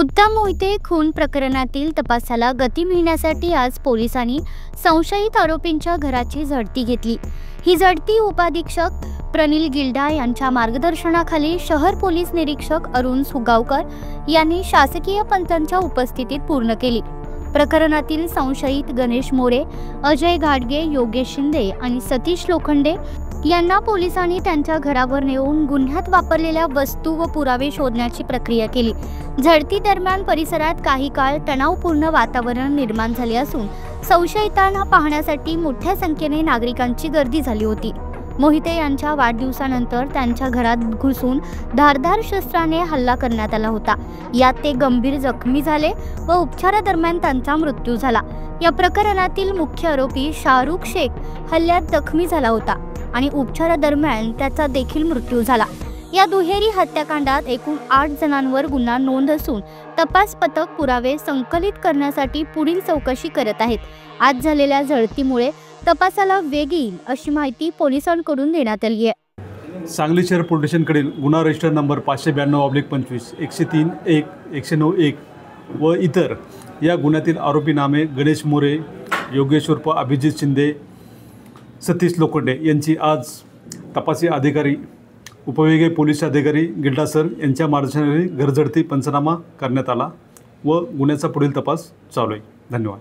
उत्तम मोहिते खून प्रकरणातील तपासाला गती मिळण्यासाठी आज पोलिसांनी संशयित आरोपींच्या घराची झडती घेतली। ही झडती उपाधीक्षक प्रनिल गिल्डा यांच्या मार्गदर्शनाखाली शहर पोलीस निरीक्षक अरुण सुगावकर यांनी शासकीय पंचांच्या उपस्थितीत पूर्ण केली। प्रकरणातील संशयित गणेश मोरे, अजय घाटगे, योगेश शिंदे आणि सतीश लोखंडे यांना पोलिसांनी त्यांच्या घरावर नेऊन गुन्ह्यात वापरलेल्या वस्तू व पुरावे शोधण्याची प्रक्रिया केली। झडती दरम्यान परिसरात काही काळ तणावपूर्ण वातावरण निर्माण झाले असून संशयितांना पाहण्यासाठी मोठ्या संख्येने नागरिकांची गर्दी झाली होती। मोहिते यांच्या वाढदिवसानंतर त्यांच्या घरात घुसून धारदार शस्त्राने हल्ला करण्यात आला होता। यात ते गंभीर जखमी झाले व उपचारादरम्यान त्यांचा मृत्यू झाला। या प्रकरणातील मुख्य आरोपी शाहरुख शेख हल्ल्यात जखमी झाला होता आणि उपचारादरम्यान त्याचा देखील मृत्यू झाला। या दुहेरी हत्याकांडात एकूण 8 जणांवर गुन्हा नोंद असून तपास पथक पुरावे संकलित करण्यासाठी पुढील चौकशी करत आहेत। आज झालेल्या झडतीमुळे तपासाला वेग येईल अशी माहिती पोलिसांकडून देण्यात आली आहे। सांगली शहर पोलीस स्टेशनकडील गुन्हा रजिस्टर नंबर 592/25 103-1 109-1 व इतर या गुन्ह्यातील आरोपी नामे गणेश मोरे, योगेश उर्फ अभिजित शिंदे, सतीश लोखंडे यांची आज तपासी अधिकारी उपविभागीय पोलीस अधिकारी गिल्डा सर यांच्या मार्गदर्शनाखाली घरझडती पंचनामा करण्यात आला व गुन्ह्याचा पुढील तपास चालू आहे। धन्यवाद।